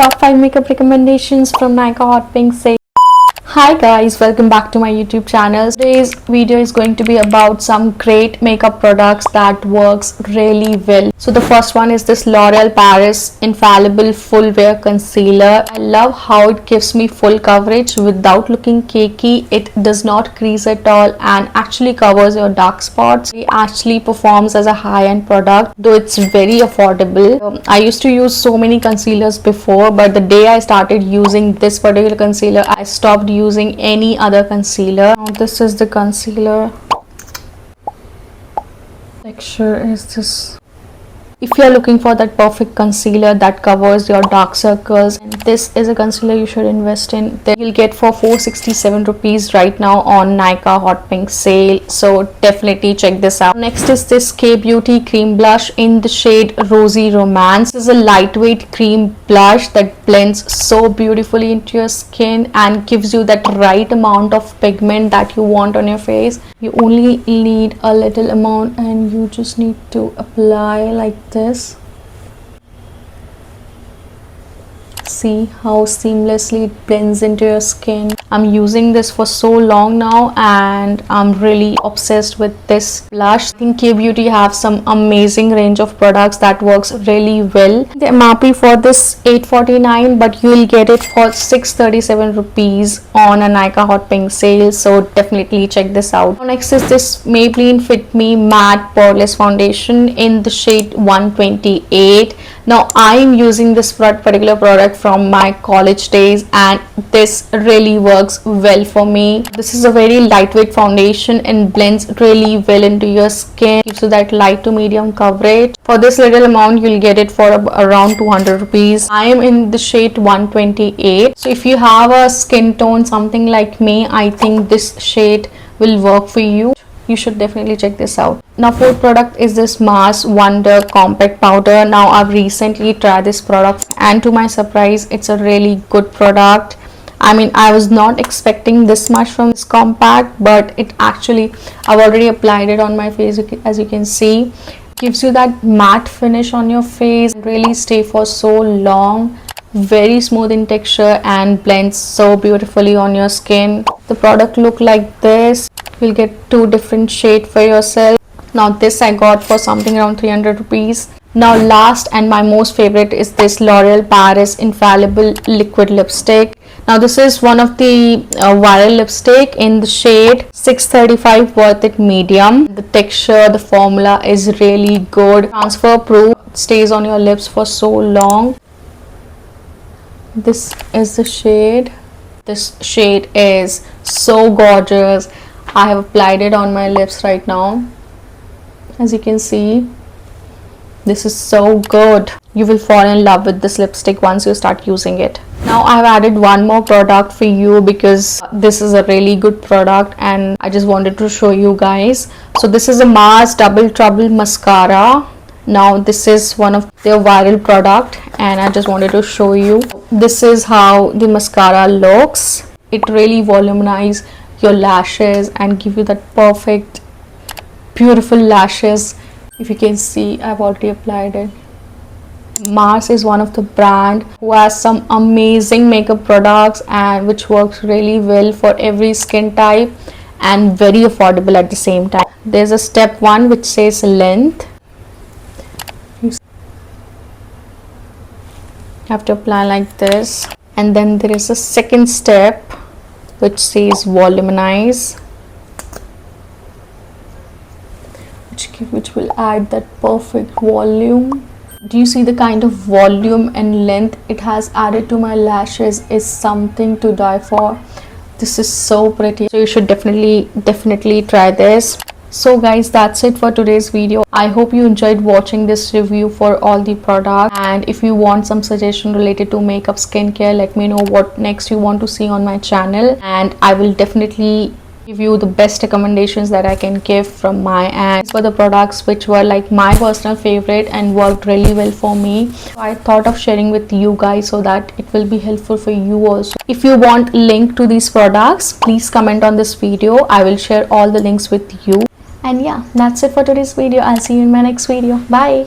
Top 5 makeup recommendations from Nykaa Hot Pink Sale. Hi guys, welcome back to my YouTube channel. Today's video is going to be about some great makeup products that works really well. So the first one is this L'Oreal Paris Infallible Full Wear Concealer. I love how it gives me full coverage without looking cakey. It does not crease at all and actually covers your dark spots. It actually performs as a high-end product, though it's very affordable. I used to use so many concealers before, but the day I started using this particular concealer, I stopped using any other concealer. Now this is the concealer. Texture is this. If you are looking for that perfect concealer that covers your dark circles, and this is a concealer you should invest in, then you'll get for 467 rupees right now on Nykaa Hot Pink Sale. So definitely check this out. Next is this K Beauty cream blush in the shade Rosy Romance. This is a lightweight cream blush that blends so beautifully into your skin and gives you that right amount of pigment that you want on your face. You only need a little amount and you just need to apply like this. See how seamlessly it blends into your skin. I'm using this for so long now and I'm really obsessed with this blush. I think K Beauty have some amazing range of products that works really well. The MRP for this 849, but you will get it for 637 rupees on a Nykaa Hot Pink Sale. So definitely check this out. Next is this Maybelline Fit Me Matte Poreless Foundation in the shade 128. Now I'm using this particular product from my college days and this really works well for me. This is a very lightweight foundation and blends really well into your skin, gives you that light to medium coverage. For this little amount you'll get it for around 200 rupees. I am in the shade 128. So if you have a skin tone something like me, I think this shade will work for you. You should definitely check this out. Now fourth product is this Mars Wonder Compact Powder. Now I've recently tried this product and to my surprise it's a really good product. I mean, I was not expecting this much from this compact, but it actually, I've already applied it on my face. As you can see, gives you that matte finish on your face, really stay for so long. Very smooth in texture and blends so beautifully on your skin. The product look like this. You'll get two different shades for yourself. Now this I got for something around 300 rupees. Now last and my most favorite is this L'Oreal Paris Infallible Liquid Lipstick. Now this is one of the viral lipstick in the shade 635 Worth It Medium. The texture, the formula is really good. Transfer proof, stays on your lips for so long. This is the shade. This shade is so gorgeous. I have applied it on my lips right now. As you can see, this is so good. You will fall in love with this lipstick once you start using it. Now I have added one more product for you because this is a really good product and I just wanted to show you guys. So this is a Mars Double Trouble Mascara. Now this is one of their viral product and I just wanted to show you. This is how the mascara looks. It really volumizes your lashes and give you that perfect beautiful lashes. If you can see, I've already applied it. Mars is one of the brand who has some amazing makeup products and which works really well for every skin type and very affordable at the same time. There's a step 1 which says length. You have to apply like this, and then there is a second step which says voluminize, which will add that perfect volume. Do you see the kind of volume and length it has added to my lashes? Is something to die for. This is so pretty. So you should definitely try this. So guys, that's it for today's video. I hope you enjoyed watching this review for all the products, and if you want some suggestion related to makeup, skincare, let me know what next you want to see on my channel and I will definitely give you the best recommendations that I can give from my end for the products which were like my personal favorite and worked really well for me. So I thought of sharing with you guys so that it will be helpful for you also. If you want link to these products, please comment on this video. I will share all the links with you. And yeah, that's it for today's video. I'll see you in my next video. Bye.